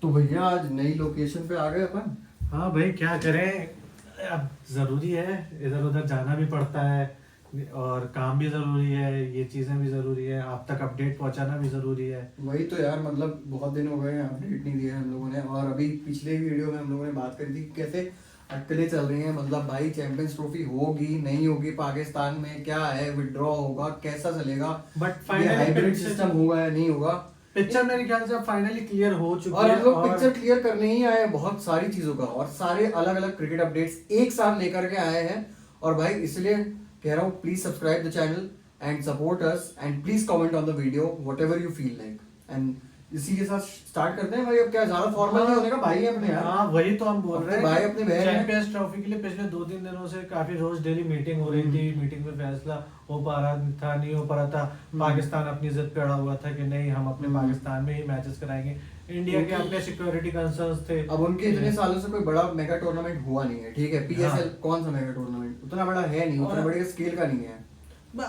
तो भैया आज नई लोकेशन पे आ गए अपन। हाँ भाई, क्या करें, अब जरूरी है, इधर उधर जाना भी पड़ता है और काम भी जरूरी है, ये चीजें भी जरूरी है, आप तक अपडेट पहुंचाना भी जरूरी है। वही तो यार, मतलब बहुत दिन हो गए हैं, अपडेट नहीं दिया हम लोगों ने। और अभी पिछले वीडियो में हम लोगों ने बात करी थी कि कैसे अटकलें चल रही हैं। मतलब भाई चैंपियंस ट्रॉफी होगी नहीं होगी, पाकिस्तान में क्या है, विड्रॉ होगा कैसा चलेगा, बट ये फाइनली हाइब्रिड सिस्टम होगा या नहीं होगा। पिक्चर मेरे ख्याल से अब फाइनली क्लियर हो चुकी और है। हम लोग और पिक्चर क्लियर करने ही आए हैं बहुत सारी चीजों का, और सारे अलग अलग क्रिकेट अपडेट्स एक साथ लेकर के आए हैं। और भाई इसलिए कह रहा हूँ, please subscribe the channel and support us and please comment on the video what ever you feel like. And इसी के साथ स्टार्ट करते हैं भाई। अब क्या ज्यादा फॉर्मल नहीं होने का, भाई है अपने यार। हाँ, वही तो हम बोल अपने रहे हैं। भाई अपने बहन हैं। चैंपियंस ट्रॉफी के लिए पिछले 2-3 दिनों से काफी रोज डेली मीटिंग हो रही थी। मीटिंग में फैसला हो पा रहा था, नहीं हो पा रहा था। पाकिस्तान अपनी जिद पे अड़ा हुआ था कि नहीं, हम अपने पाकिस्तान में ही मैचेस कराएंगे। इंडिया के अपने सिक्योरिटी कंसर्न्स थे। अब उनके इतने सालों से कोई बड़ा मेगा टूर्नामेंट हुआ नहीं है, ठीक है। पीएसएल कौन सा मेगा टूर्नामेंट, उतना बड़ा है नहीं, उतना बड़े स्केल का नहीं है।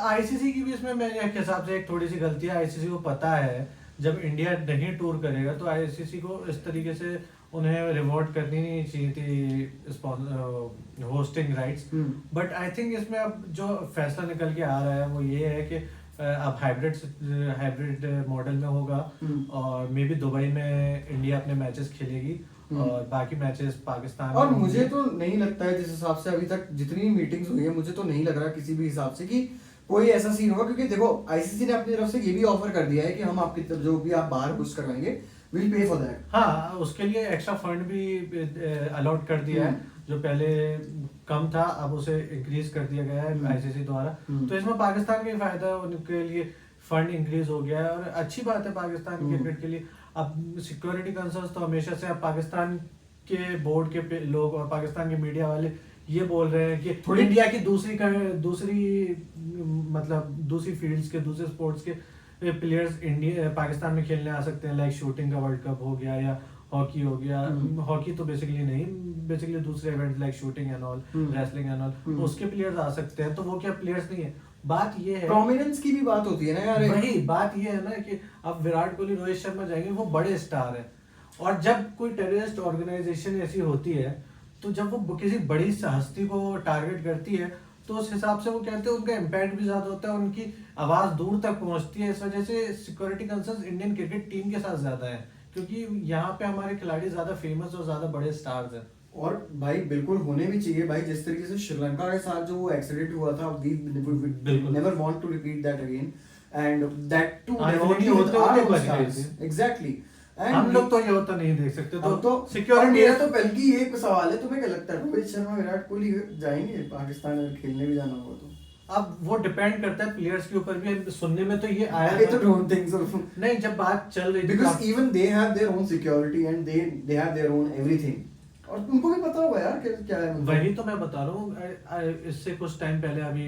आईसीसी की भी इसमें मेरे हिसाब से एक थोड़ी सी गलती है। आईसीसी को पता है जब इंडिया नहीं टूर करेगा तो आईसीसी को इस तरीके से उन्हें रिवॉर्ड करनी नहीं चाहिए थी hosting rights. But I think इसमें अब जो फैसला निकल के आ रहा है वो ये है कि अब हाइब्रिड मॉडल में होगा और मे बी दुबई में इंडिया अपने मैचेस खेलेगी और बाकी मैचेस पाकिस्तान और में मुझे तो नहीं लगता है, जिस हिसाब से अभी तक जितनी मीटिंग्स हुई है, मुझे तो नहीं लग रहा किसी भी हिसाब से कि कोई ऐसा सीन होगा। क्योंकि देखो आईसीसी ने अपनी तरफ से ये भी ऑफर कर दिया है कि हम आपकी तरफ जो भी आप बाहर पुश करवाएंगे विल पे फॉर दैट। हाँ, उसके लिए एक्स्ट्रा फंड भी अलॉट कर दिया है, जो पहले कम था अब उसे इंक्रीज कर दिया गया है आईसीसी द्वारा। तो इसमें पाकिस्तान का ही फायदा है, उनके लिए फंड इंक्रीज हो गया है और अच्छी बात है पाकिस्तान क्रिकेट के लिए। अब सिक्योरिटी कंसर्न्स तो हमेशा से, अब पाकिस्तान के बोर्ड के लोग और पाकिस्तान के मीडिया वाले ये बोल रहे हैं कि थोड़ी इंडिया की दूसरी फील्ड्स के, दूसरे स्पोर्ट्स के प्लेयर्स इंडिया पाकिस्तान में खेलने आ सकते हैं। लाइक शूटिंग का वर्ल्ड कप हो गया या हॉकी हो गया। हॉकी तो बेसिकली नहीं, बेसिकली दूसरे event like shooting and all, wrestling and all, उसके प्लेयर्स आ सकते हैं। तो वो क्या प्लेयर्स नहीं है। बात ये है, प्रोमिनेंस की भी बात होती है ना यार। वही बात ये है ना कि अब विराट कोहली, रोहित शर्मा जाएंगे, वो बड़े स्टार है। और जब कोई टेररिस्ट ऑर्गेनाइजेशन ऐसी होती है तो जब वो किसी बड़ी हस्ती को टारगेट करती है तो उस हिसाब से वो कहते हैं उनका इम्पैक्ट भी ज्यादा होता है, उनकी आवाज दूर तक पहुंचती है। इस वजह से security concerns Indian cricket team के साथ ज्यादा है, क्योंकि यहाँ पे हमारे खिलाड़ी ज्यादा फेमस और ज्यादा बड़े स्टार्स हैं। और भाई बिल्कुल होने भी चाहिए भाई। जिस तरीके से श्रीलंका के साथ जो वो एक्सीडेंट हुआ था, we never want to repeat that again and that too exactly. हम लोग तो ये होता नहीं देख सकते। तो सिक्योरिटी, मेरा तो बल्कि एक सवाल है, तुम्हें क्या लगता है रोहित शर्मा विराट कोहली जाएंगे पाकिस्तान अगर खेलने भी जाना होगा तो? अब वो डिपेंड करता है प्लेयर्स के ऊपर भी। सुनने में तो ये आया I don't think so. नहीं, जब बात चल रही थी Because even they have their own security and they have their own everything. और तुमको भी पता होगा यार क्या है। वही तो मैं बता रहा हूँ। इससे कुछ टाइम पहले, अभी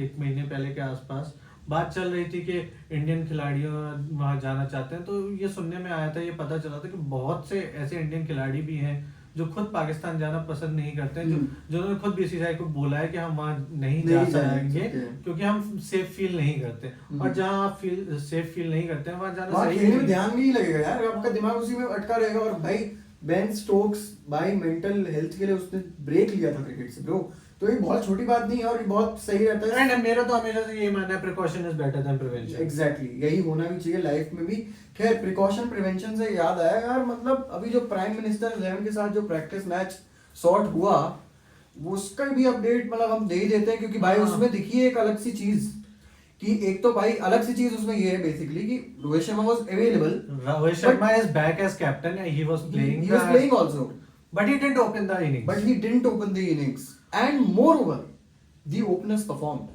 एक महीने पहले के आसपास बात चल रही थी कि इंडियन खिलाड़ियों वहां जाना चाहते हैं। तो ये सुनने में आया था, ये पता चला था कि बहुत से ऐसे इंडियन खिलाड़ी भी हैं जो खुद पाकिस्तान जाना पसंद नहीं करते हैं, जिन्होंने खुद बीसीसीआई को बोला है कि हम वहां नहीं जा सकेंगे क्योंकि हम सेफ फील नहीं करते। और जहां आप सेफ फील नहीं करते हैं वहां जाना सही खेलने में ध्यान भी नहीं लगेगा यार, आपका दिमाग उसी में अटका रहेगा। और भाई बेन स्टोक्स भाई मेंटल हेल्थ के लिए उसने ब्रेक लिया था क्रिकेट से ब्रो, तो ये बहुत छोटी बात नहीं है और ये बहुत सही रहता है। मेरा तो हमेशा से यही मानना है, precaution is better than prevention. Exactly, यही होना भी चाहिए लाइफ में भी। खैर, प्रिकॉशन प्रिवेंशन से याद आया यार, मतलब अभी जो प्राइम मिनिस्टर 11 के साथ जो प्रैक्टिस मैच सॉर्ट हुआ, उसका भी अपडेट मतलब हम दे ही देते हैं। क्योंकि भाई उसमें दिखी एक अलग सी चीज कि एक तो भाई अलग सी चीज उसमें ये है बेसिकली कि Rohit Sharma was available. Rohit Sharma is back as captain, he was playing also, but he didn't open the innings. But he didn't open the innings, and moreover, the openers performed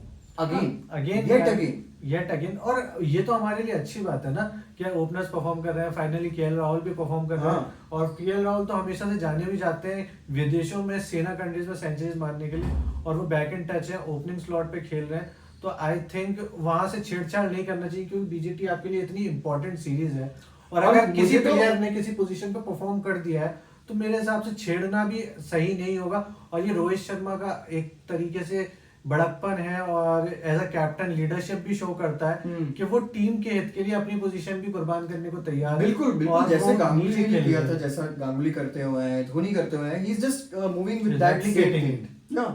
yet again. और ये तो हमारे लिए अच्छी बात है ना कि ओपनर्स परफॉर्म कर रहे हैं। फाइनली केएल राहुल भी परफॉर्म कर रहे हैं। और केएल राहुल तो हमेशा से जाने भी जाते हैं विदेशों में, सेना कंट्रीज में सेंचुरीज मारने के लिए, और वो बैक एंड टच है, ओपनिंग स्लॉट पे खेल रहे हैं। तो आई थिंक वहां से छेड़छाड़ नहीं करना चाहिए, क्योंकि बीजीटी आपके लिए इतनी इंपॉर्टेंट सीरीज है। और अगर किसी प्लेयर ने किसी पोजीशन पे परफॉर्म कर दिया है तो मेरे हिसाब से छेड़ना भी सही नहीं होगा। और ये रोहित शर्मा का एक तरीके से बड़प्पन है और एज अ कैप्टन लीडरशिप भी शो करता है कि वो टीम के हित के लिए अपनी पोजीशन भी कुर्बान करने को तैयार है। बिल्कुल बिल्कुल, और जैसे वो गांगुली नीचे ने खेल किया रहे था, हैं। जैसा गांगुली करते हुए हैं, धोनी करते हुए हैं, he is just moving with He's that same replicating thing ना।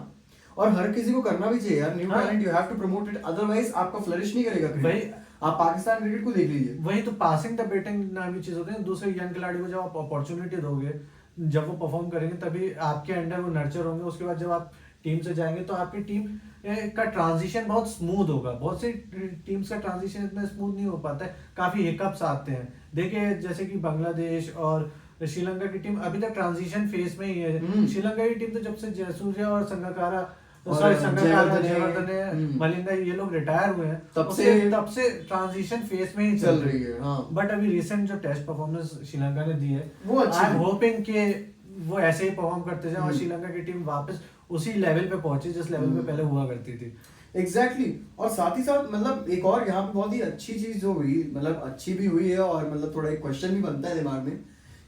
और हर किसी को करना भी चाहिए यार, न्यू हाँ। Talent you have to promote it, otherwise आपका फ्लरिश नहीं करेगा वही क्रिकेट। आप पाकिस्तान क्रिकेट को देख लीजिए। वही तो पासिंग द बैटिंग नामी चीज होती है। दूसरे यंग खिलाड़ी को जब आप अपॉर्चुनिटी दोगे, जब वो परफॉर्म करेंगे तभी आपके अंडर वो नर्चर होंगे। उसके बाद जब आप टीम से जाएंगे तो आपकी टीम का ट्रांजिशन बहुत स्मूथ होगा। बहुत सी टीम्स का ट्रांजिशन इतना स्मूथ नहीं हो पाता है, काफी हिकअप्स आते हैं। देखिए जैसे कि बांग्लादेश और श्रीलंका की टीम अभी तक ट्रांजिशन फेज में ही है। श्रीलंका की टीम तो जब से जयसूर्या और संगकारा मलिंगा ये लोग रिटायर हुए हैं तब से ट्रांजिशन फेज में ही चल रही है। बट अभी रिसेंट जो टेस्ट परफॉर्मेंस श्रीलंका ने दी है, वो अच्छी आई एम होपिंग कि वो ऐसे ही परफॉर्म करते जाए और श्रीलंका की टीम वापस उसी लेवल पे पहुंचे जिस लेवल पे पहले हुआ करती थी। एग्जैक्टली और साथ ही साथ मतलब एक और यहाँ पे बहुत ही अच्छी चीज जो हुई, मतलब अच्छी भी हुई है और मतलब थोड़ा एक क्वेश्चन भी बनता है दिमाग में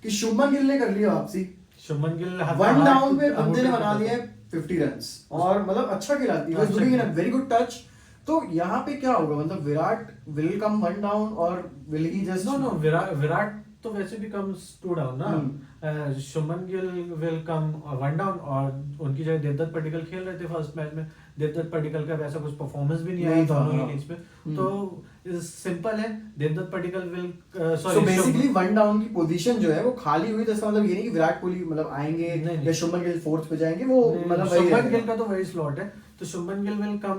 कि शुभमन गिल ने कर लिया वापसी। शुभमन गिल वन डाउन पे बंदे ने बना लिया 50 रन्स और मतलब अच्छा खेला, he was doing in a very good touch. तो यहाँ पे क्या होगा, मतलब Virat will come one down और will he just know Virat तो वैसे भी कम्स टू डाउन ना। Shubman Gill will come one down और उनकी जगह देवदत्त पडिक्कल खेल रहे थे फर्स्ट मैच में। देवदत्त पडिक्कल का वैसा कुछ परफॉर्मेंस भी नहीं आया दोनों ही इनिंग्स में। तो सिंपल है, Devdutt Padikkal will so basically one down की पोजीशन जो है वो खाली हुई। तो इसका मतलब ये नहीं कि विराट कोहली मतलब आएंगे या शुभमन गिल फोर्थ पे जाएंगे, वो मतलब शुभमन गिल का तो वही स्लॉट है। तो Shubman Gill will come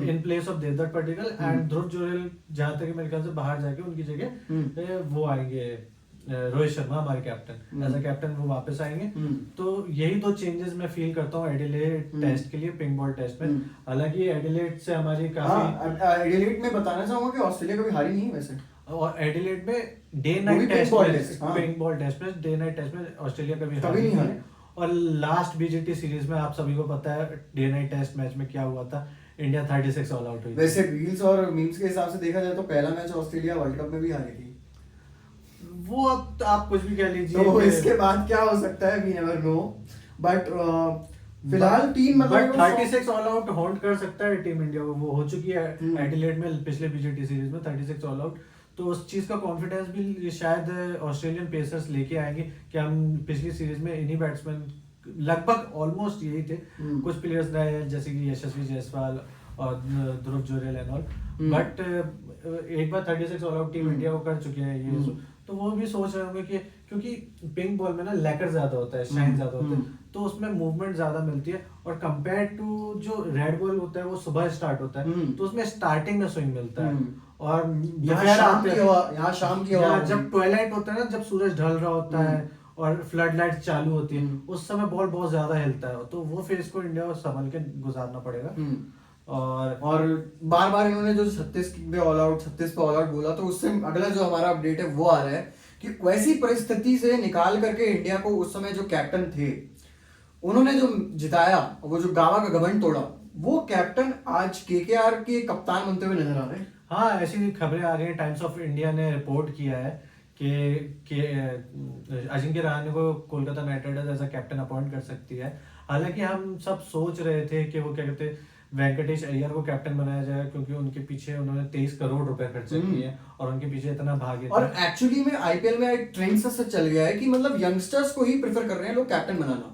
in place of Devdutt Padikkal and Dhruv Jurel जहां तक मेरे ख्याल से बाहर जाके उनकी जगह वो आएंगे रोहित शर्मा हमारे कैप्टन, एज अ कैप्टन वो वापस आएंगे। तो यही दो चेंजेस मैं फील करता हूँ एडिलेड टेस्ट के लिए, पिंक बॉल टेस्ट में। हालांकि एडिलेड से हमारी काफी एडिलेड में बताना चाहूंगा कि ऑस्ट्रेलिया कभी हारी नहीं है वैसे। और एडिलेड में डे नाइट टेस्ट में, पिंक बॉल टेस्ट में डे नाइट टेस्ट में ऑस्ट्रेलिया कभी हारी नहीं है। और लास्ट बीजीटी सीरीज में आप सभी को पता है डे नाइट टेस्ट मैच में क्या हुआ था, इंडिया 36 ऑल आउट हुई। वैसे रील्स और मीम्स के हिसाब से देखा जाए तो पहला मैच ऑस्ट्रेलिया वर्ल्ड कप में भी हारी थी। वो अब आप कुछ भी कह लीजिए, तो इसके बाद क्या हो सकता है वी नेवर नो। बट फिलहाल टीम मतलब 36 ऑल आउट हॉन्ट कर सकता है टीम इंडिया को। वो हो चुकी है एडिलेड में पिछले बीजीटी सीरीज में 36 ऑल आउट। तो उस चीज का कॉन्फिडेंस भी शायद ऑस्ट्रेलियन पेसर्स लेके आएंगे कि हम पिछली सीरीज में इन्हीं बैट्समैन लगभग ऑलमोस्ट यही थे। कुछ प्लेयर्स रहे जैसे कि यशस्वी जायसवाल और ध्रुव जुरेल एंड ऑल, बट एक बार 36 ऑल आउट टीम इंडिया को कर चुके हैं ये। तो वो भी सोच रहे होंगे कि क्योंकि पिंक बॉल में ना लैकर ज्यादा होता है, शाइन ज्यादा होता है, तो उसमें मूवमेंट ज्यादा मिलती है। और कंपेयर टू जो रेड बॉल होता है वो सुबह स्टार्ट होता है, तो उसमें स्टार्टिंग में स्विंग मिलता है। और यहाँ शाम की हवा जब ट्वेलाइट होता है ना, जब सूरज ढल रहा होता है और फ्लड लाइट चालू होती है, उस समय बॉल बहुत ज्यादा हिलता है। तो वो फेज को इंडिया को संभल के गुजारना पड़ेगा। और बार बार इन्होंने जो 36 पे ऑल आउट बोला, तो उससे अगला जो हमारा अपडेट है वो आ रहा है कि वैसी परिस्थिति से निकाल करके इंडिया को उस समय जो कैप्टन थे उन्होंने जो जिताया, वो जो गावा का घमंड तोड़ा, वो कैप्टन आज केकेआर के कप्तान बनते हुए नजर आ रहे हैं। हाँ, ऐसी खबरें आ रही हैं। टाइम्स ऑफ इंडिया ने रिपोर्ट किया है कि अजिंक्य रहाणे को Kolkata Knight Riders as a captain appoint कर सकती है। हालांकि हम सब सोच रहे थे कि वो क्या कहते हैं वेंकटेश अय्यर को कैप्टन बनाया जाए, क्योंकि उनके पीछे उन्होंने 23 करोड़ रुपए खर्चे किए और उनके पीछे इतना भाग्य। और एक्चुअली में आईपीएल में एक ट्रेंड से चल गया है कि मतलब यंगस्टर्स को ही प्रेफर कर रहे हैं लोग कैप्टन बनाना।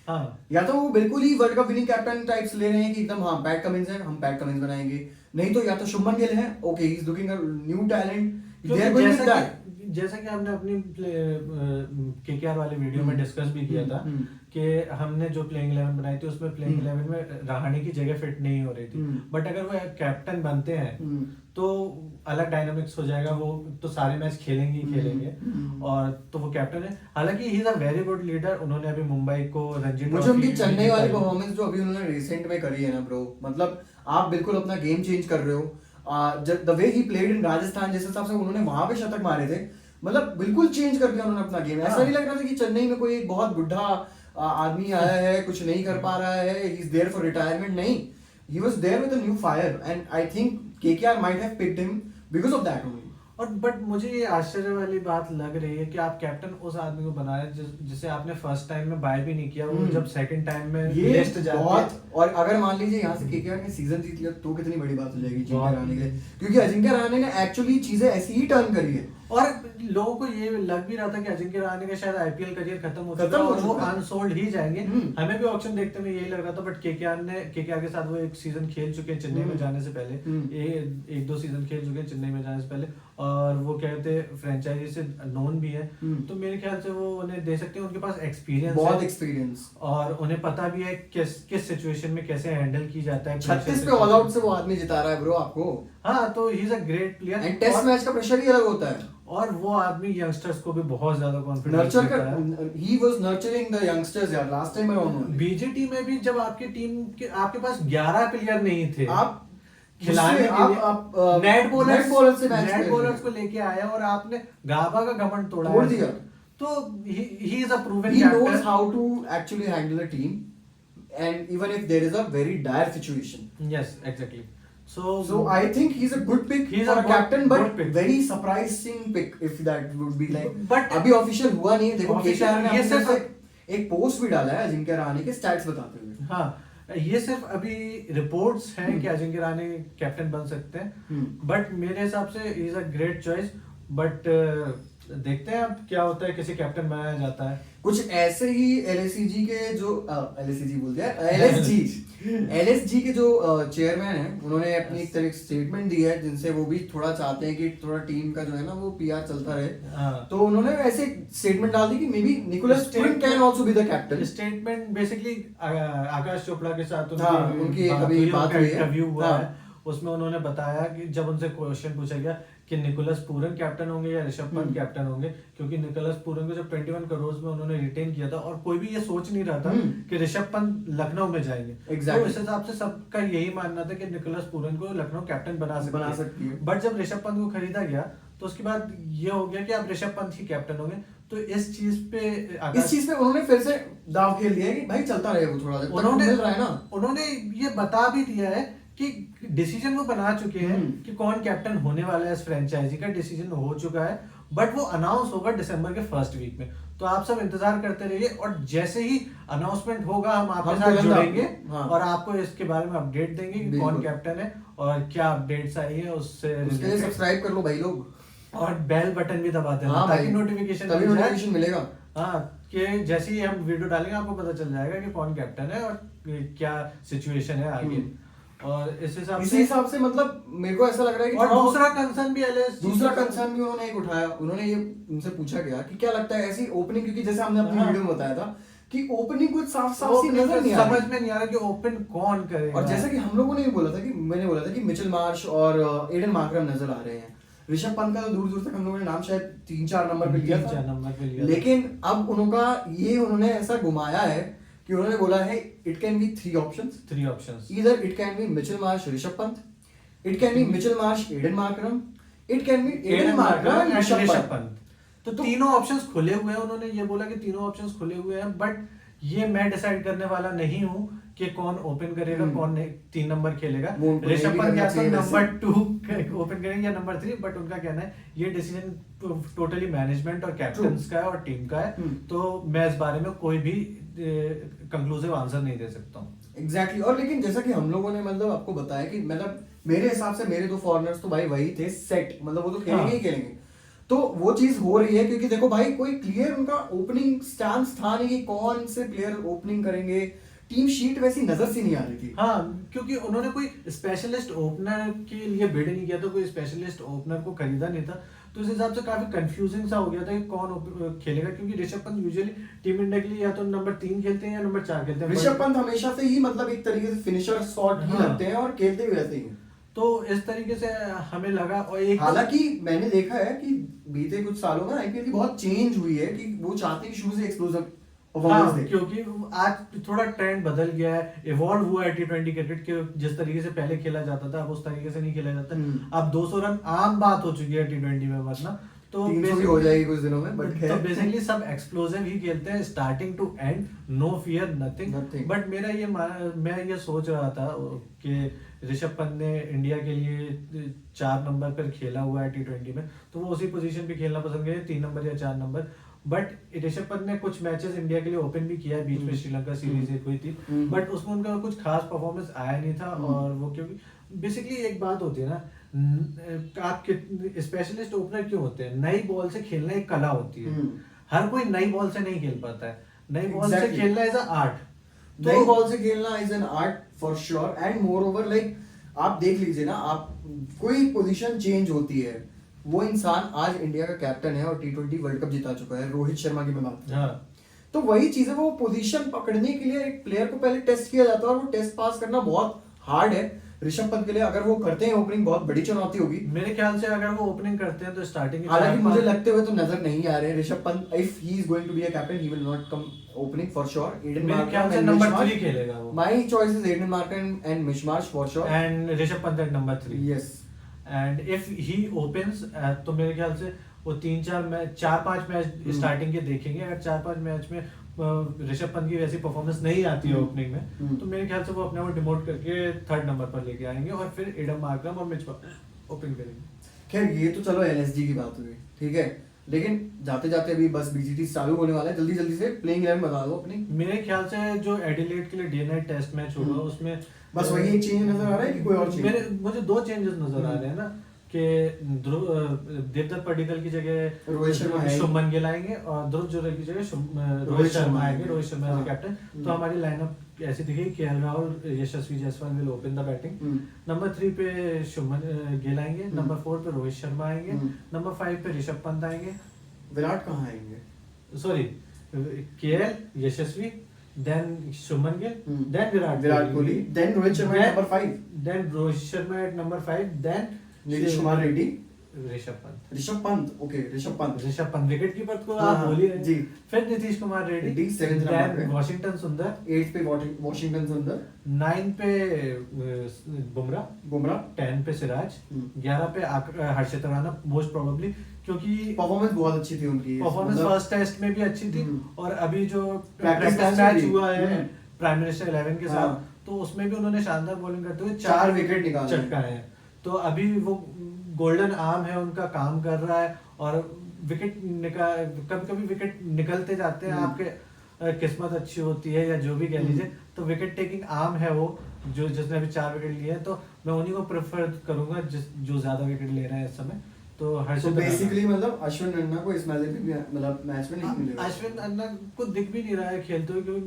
हाँ, या तो वो बिल्कुल ही world cup winning captain types ले रहे हैं कि एकदम हाँ पैट कमिंस है, हम पैट कमिंस बनाएंगे, नहीं तो या तो शुभमन गिल है, okay he is looking a new talent. जैसा कि हमने अपनी केकेआर वाले वीडियो में डिस्कस भी किया था कि हमने जो प्लेइंग 11 बनाई थी उसमें प्लेइंग 11 में रहाणे की जगह फिट नहीं हो रही थी। बट अगर वो कैप्टन बनते हैं तो अलग डायनामिक्स हो जाएगा। वो तो सारे मैच खेलेंगे और तो वो कैप्टन है। हालांकि ही is a very good leader. उन्होंने अभी मुंबई को रणजी ट्रॉफी, मुझे उनकी चेन्नई वाली परफॉर्मेंस जो अभी उन्होंने रिसेंट में करी है ना ब्रो, मतलब आप बिल्कुल अपना गेम चेंज कर रहे हो। The way he played in Rajasthan, जिस हिसाब से उन्होंने वहां पे शतक मारे थे, मतलब बिल्कुल चेंज कर दिया उन्होंने अपना गेम। ऐसा नहीं लग रहा था कि चेन्नई में कोई एक बहुत बुढ़ा आदमी आया है, कुछ नहीं कर पा रहा है, he is there for retirement. नहीं, he was there with a new fire and I think KKR might have picked him because of that only. और बट मुझे ये आश्चर्य वाली बात लग रही है कि आप कैप्टन उस आदमी को बना रहे हैं जिसे आपने फर्स्ट टाइम में बाय भी नहीं किया, वो जब सेकंड टाइम में ये लिस्ट जाती बहुत है। और अगर मान लीजिए यहाँ से केकेआर ने सीजन जीत लिया तो कितनी बड़ी बात हो जाएगी अजिंक्य रहाणे के लिए, क्योंकि अजिंक्य रहाणे ने एक्चुअली चीजें ऐसी ही टर्न करी है। और लोगों को ये लग भी रहा था कि अजिंक्य रहाणे का शायद आईपीएल करियर खत्म हो चुका है और वो अनसोल्ड ही जाएंगे। हमें भी ऑक्शन देखते में यही लग रहा था, बट केकेआर के साथ वो एक सीजन खेल चुके हैं चेन्नई में जाने से पहले, एक दो सीजन खेल चुके हैं चेन्नई में जाने से पहले, और वो कहते हैं फ्रेंचाइजी से नोन भी है, तो मेरे ख्याल से वो उन्हें दे सकते हैं। उनके पास एक्सपीरियंस, बहुत एक्सपीरियंस, और उन्हें पता भी है किस सिचुएशन में कैसे हैंडल की जाता है। 36 पे ऑल आउट से वो आदमी जिता रहा है ब्रो आपको। हाँ, तो he is a great player, and test match का प्रेशर ही अलग होता है। और वो आदमी यंगस्टर्स को भी बहुत ज्यादा कॉन्फिडेंस नर्चर देता कर, है। He was nurturing the youngsters यार। लास्ट टाइम अराउंड बीजेटी में भी जब आपकी टीम के आपके पास 11 प्लेयर नहीं थे, आप खिलाने के लिए आप नेट बॉलर्स बॉलर्स को लेके आया और आपने गाबा का घमंड तोड़ दिया। तो he is a proven he knows how to actually handle a team and even if there is a very dire situation. Yes, exactly. So I think he's a good pick He's for a a captain, good but pick. very surprising pick if that would be like. But अभी official हुआ नहीं है। देखो official- KKR ने ये अपने सिर्फ- से एक पोस्ट भी डाला है अजिंक्य रहाणे के स्टैट्स बताते हुए। हाँ, ये सिर्फ अभी रिपोर्ट्स हैं कि अजिंक्य रहाणे कैप्टन बन सकते हैं, बट मेरे हिसाब से is a great choice. But देखते हैं अब क्या होता है, किसी कैप्टन बनाया जाता है। कुछ ऐसे ही एलएसजी के जो एलएसजी बोल दिया एलएसजी के जो चेयरमैन हैं, उन्होंने अपनी एक तरह स्टेटमेंट दी है जिनसे वो भी थोड़ा चाहते हैं कि थोड़ा टीम का जो है ना वो पीआर चलता रहे। तो उन्होंने ऐसे स्टेटमेंट डाल दी कि maybe Nicholas Pooran can also be the captain. Statement basically Aakash Chopra के साथ उनकी अभी बात हुई है, इंटरव्यू हुआ है, उसमें उन्होंने बताया कि जब उनसे क्वेश्चन पूछा गया कि निकोलस पूरन कैप्टन होंगे या ऋषभ पंत कैप्टन होंगे, क्योंकि निकोलस पूरन को जब 21 करोड़ में उन्होंने रिटेन किया था और कोई भी ये सोच नहीं रहा था कि ऋषभ पंत लखनऊ में जाएंगे। तो इस हिसाब से सबका यही मानना था कि निकोलस पूरन को लखनऊ कैप्टन बना सकती है। बट जब ऋषभ पंत को खरीदा गया तो उसके बाद ये हो गया कि अब ऋषभ पंत ही कैप्टन होंगे। तो इस चीज पे उन्होंने फिर से दाव खेल दिया कि भाई चलता रहे वो थोड़ा उन्होंने ये बता भी दिया है कि डिसीजन वो बना चुके हैं कि कौन कैप्टन होने वाला है। इस फ्रेंचाइजी का डिसीजन हो चुका है, बट वो अनाउंस होगा दिसंबर के फर्स्ट वीक में। तो आप सब इंतजार करते रहिए और जैसे ही अनाउंसमेंट होगा हम आपके साथ जुड़ेंगे और आपको इसके बारे में अपडेट देंगे कि कौन कैप्टन है और क्या अपडेट्स आई है उससे सब्सक्राइब कर लो भाई लोग, और बेल बटन भी दबा देना ताकि नोटिफिकेशन मिलेगा। हाँ, कि जैसे ही हम वीडियो डालेंगे आपको पता चल जाएगा कि कौन कैप्टन है और क्या सिचुएशन है आगे। और इसी हिसाब से मतलब मेरे को ऐसा लग रहा है कि और दूसरा कंसर्न भी उन्होंने एक उठाया। उन्होंने ये उनसे पूछा गया कि क्या लगता है ऐसी ओपनिंग, क्योंकि जैसे हमने अपनी वीडियो में बताया था कि ओपनिंग कुछ साफ सी नजर नहीं आ रही, समझ में नहीं आ रहा कि ओपन कौन करेगा। और जैसा कि हम लोगों ने बोला था कि मैंने बोला था कि मिचेल मार्श और एडन मार्करम नजर आ रहे हैं। ऋषभ पंत का तो दूर दूर तक हम लोगों ने नाम शायद 3-4 नंबर पे लिया था, लेकिन अब उन्होंने ऐसा घुमाया है कि उन्होंने बोला है it can be 3 options. Either it can be Mitchell Marsh Rishabh Pant, it can be Mitchell Marsh Aiden Markram, it can be Aiden Markram Rishabh Pant. तो तीनों ऑप्शंस खुले हुए हैं। उन्होंने ये बोला कि तीनों ऑप्शंस खुले हुए हैं, बट ये मैं डिसाइड करने वाला नहीं हूँ कि कौन ओपन करेगा, कौन 3 नंबर खेलेगा। ऋषभ पंत या तो नंबर 2 ओपन करेंगे या नंबर 3, बट उनका कहना है ये डिसीजन टोटली मैनेजमेंट और कैप्टन्स का है और टीम का है। तो मैं इस बारे में कोई भी कंक्लूसिव आंसर नहीं दे सकता हूँ। एग्जैक्टली। और लेकिन जैसा कि हम लोगों ने मतलब आपको बताया कि मतलब मेरे हिसाब से मेरे 2 फॉरनर्स तो भाई वही थे सेट, मतलब वो तो खेलेंगे ही खेलेंगे। तो वो चीज हो रही है क्योंकि देखो भाई कोई क्लियर उनका ओपनिंग स्टांस था नहीं कि कौन से प्लेयर ओपनिंग करेंगे। टीम शीट वैसी नजर सी नहीं आ रही थी। हाँ, क्योंकि उन्होंने कोई स्पेशलिस्ट ओपनर के लिए बिड नहीं किया था, कोई स्पेशलिस्ट ओपनर को खरीदा नहीं था। तो इस हिसाब से काफी कंफ्यूजिंग सा हो गया था कि कौन खेलेगा, क्योंकि Rishabh Pant usually team India के लिए या तो नंबर 3 खेलते हैं या नंबर 4 खेलते हैं। ऋषभ पंत हमेशा से ही मतलब एक तरीके से फिनिशर शॉट ही लगते हैं और खेलते भी वैसे ही। तो इस तरीके से हमें लगा। और एक हालांकि मैंने देखा है कि बीते कुछ सालों में आईपीएल की बहुत चेंज हुई है कि वो चाहते हैं कि शुरू से एक्सप्लोसिव परफॉर्मेंस दे, क्योंकि आज थोड़ा ट्रेंड बदल गया है, इवॉल्व हुआ है T20 क्रिकेट के। जिस तरीके से पहले खेला जाता था अब उस तरीके से नहीं खेला जाता। अब 200 रन आम बात हो चुकी है T20 में, वरना तो 300 भी हो जाएगी कुछ दिनों में, बट तो बेसिकली सब एक्सप्लोसिव ही खेलते हैं starting to end, no fear nothing. But मेरा ये मैं ये सोच रहा था कि ऋषभ पंत ने इंडिया के लिए 4 नंबर पर खेला हुआ है T20 में, तो वो उसी पोजीशन पे खेलना पसंद करें, 3 नंबर या 4 नंबर। बट ऋषभ पंत ने कुछ मैचेस इंडिया के लिए ओपन भी किया है, बीच में श्रीलंका सीरीज एक हुई थी, बट उसमें उनका कुछ खास परफॉर्मेंस आया नहीं था। और वो क्योंकि बेसिकली एक बात होती है ना, आप स्पेशलिस्ट ओपनर क्यों होते हैं, नई बॉल से खेलना एक कला होती है, हर कोई नई बॉल से नहीं खेल पाता है, नई बॉल से खेलना इज अ आर्ट। नई बॉल से खेलना is an art for sure. And more over like आप देख लीजिए ना, आप कोई पोजीशन चेंज होती है, वो इंसान आज इंडिया का कैप्टन है और T20 वर्ल्ड कप जिता चुका है, रोहित शर्मा की मैं बात कर रहा हूं। तो वही चीज है, वो पोजीशन पकड़ने के लिए एक प्लेयर को पहले टेस्ट किया जाता है, और वो टेस्ट पास करना बहुत हार्ड है। ऋषभ पंत के लिए अगर वो करते हैं ओपनिंग, बहुत बड़ी चुनौती होगी मेरे ख्याल से। अगर वो ओपनिंग करते हैं तो स्टार्टिंग, हालांकि मुझे लगते हुए तो नजर नहीं आ रहे Rishabh Pant. If he is going to be a captain, he will not come opening for sure. मेरे ख्याल से नंबर 3 खेलेगा वो। My choice is Aiden Markram and Mitch Marsh for sure, and Rishabh Pant at number 3। Yes. And if he opens तो मेरे ख्याल से वो 4-5 मैच स्टार्टिंग के देखेंगे। अगर 4-5 मैच में ऋषभ पंत की वैसी परफॉर्मेंस नहीं आती है ओपनिंग में, तो मेरे ख्याल से वो अपने को डिमोट करके 3rd नंबर पर लेके आएंगे और फिर एडम मार्करम और मिच ओपन करेंगे। खैर ये तो चलो LSG की बात हुई, ठीक है, लेकिन जाते जाते अभी बस BGT चालू होने वाला है, जल्दी जल्दी से प्लेइंग 11 बता दो अपनी। मेरे ख्याल से जो एडिलेड के लिए डे नाइट टेस्ट मैच होगा उसमें बस वही एक चेंज नजर आ रहा है कि कोई और चेंज? मुझे 2 चेंजेस नजर आ रहे हैं ना, कि देवदत्त पडिक्कल की जगह रोहित शर्मा शुभमन गिल आएंगे और ध्रुव जुरैल की जगह रोहित शर्मा आएंगे। रोहित शर्मा एज कैप्टन, तो हमारी लाइनअप ऐसी दिखेगी। KL Rahul, Yashasvi Jaiswal will open the batting. Number 3 पे शुभमन गिल आएंगे, नंबर 4 पे रोहित शर्मा आएंगे, नंबर 5 पे ऋषभ पंत आएंगे। विराट कहाँ आएंगे? Sorry, KL, Yashasvi, then Shubman Gill, then Virat Kohli, then Rohit Sharma at number 5, then Rohit Sharma at number 5, then Nitish Kumar Reddy, Rishabh Pant, okay Rishabh Pant wicket keeper को आप बोल ही रहे जी। फिर नीतीश कुमार रेड्डी, 7th नंबर पे वॉशिंगटन सुंदर, 8 पे वॉशिंगटन सुंदर, 9 पे बुमराह, 10 पे सिराज, 11 पे हर्षित राणा मोस्ट प्रोबेबली, क्योंकि परफॉर्मेंस बहुत अच्छी थी उनकी। परफॉर्मेंस फर्स्ट टेस्ट में भी अच्छी थी और अभी जो प्रैक्टिस मैच हुआ है प्राइम मिनिस्टर 11 के साथ, तो उसमें भी उन्होंने शानदार बॉलिंग करते हुए 4 विकेट निकाले चटकाए हैं। तो अभी वो गोल्डन आर्म है उनका, काम कर रहा है और विकेट कभी कभी विकेट निकलते जाते हैं, आपके किस्मत अच्छी होती है या जो भी कह लीजिए, तो विकेट टेकिंग आर्म है वो, जो जिसने अभी 4 विकेट लिए हैं, तो मैं उन्हीं को प्रेफर करूंगा जो ज्यादा विकेट ले रहे हैं इस समय। तो हर्षित बेसिकली मतलब अश्विन रन्ना को इस मैच में मतलब मैच में नहीं मिलेगा। अश्विन रन्ना को दिख भी नहीं रहा है खेलते हुए, क्योंकि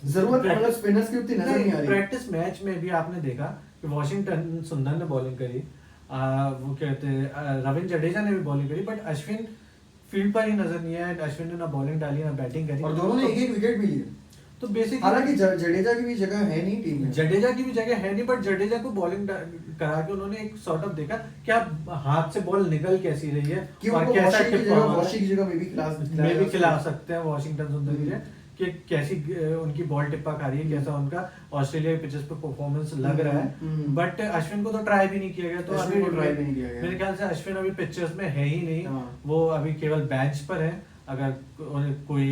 जरूरत मतलब स्पिनर्स की उतनी नजर नहीं आ रही। प्रैक्टिस मैच में भी आपने देखा कि वॉशिंगटन सुंदर ने बॉलिंग करी, वो कहते हैं रविंद्र जडेजा ने भी बॉलिंग करी, बट अश्विन फील्ड पर ही नजर नहीं आया। अश्विन ने ना बॉलिंग डाली ना बैटिंग करी, और दोनों ने एक विकेट भी लिए। तो बेसिकली हालांकि जडेजा की भी जगह है नहीं टीम में, जडेजा की भी जगह है नहीं, बट जडेजा को बॉलिंग करा के उन्होंने एक सॉर्ट ऑफ देखा क्या हाथ से बॉल निकल कैसी रही है और कैसा वॉशी की जगह में भी खिला सकते हैं वॉशिंगटन सुंदर की जगह, कि कैसी उनकी बॉल टिप्पा खा रही है, कैसा उनका ऑस्ट्रेलिया के पिचेस पे परफॉर्मेंस लग रहा है। बट अश्विन को तो ट्राई भी नहीं किया गया, तो अभी मेरे ख्याल से अश्विन अभी पिक्चर्स में है ही नहीं, वो अभी केवल बेंच पर है। अगर कोई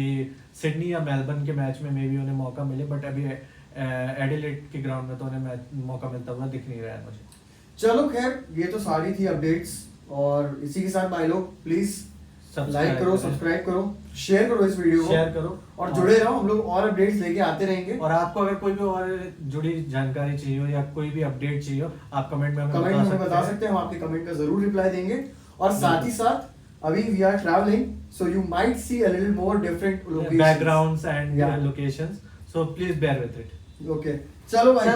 सिडनी या मेलबर्न के मैच में मे बी उन्हें मौका मिले, बट अभी एडिलेड के ग्राउंड में तो उन्हें मौका मिलता हुआ दिख नहीं रहा है मुझे। चलो खैर, ये तो सारी थी अपडेट्स, और इसी के साथ भाई लोग प्लीज लाइक करो, सब्सक्राइब करो, शेयर करो इस वीडियो को, शेयर करो और जुड़े रहो। हम लोग और अपडेट्स लेके आते रहेंगे। और आपको अगर कोई भी और जुड़ी जानकारी चाहिए हो या कोई भी अपडेट चाहिए हो, आप कमेंट में हमें बता सकते हैं। हम आपके कमेंट का जरूर रिप्लाई देंगे। और साथ ही साथ अभी we are travelling, so you might see a little more different backgrounds and locations, so please bear with it. Okay, चलो भाई,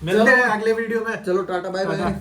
मिलते हैं अगले वीडियो में। चलो टाटा बाय बाय।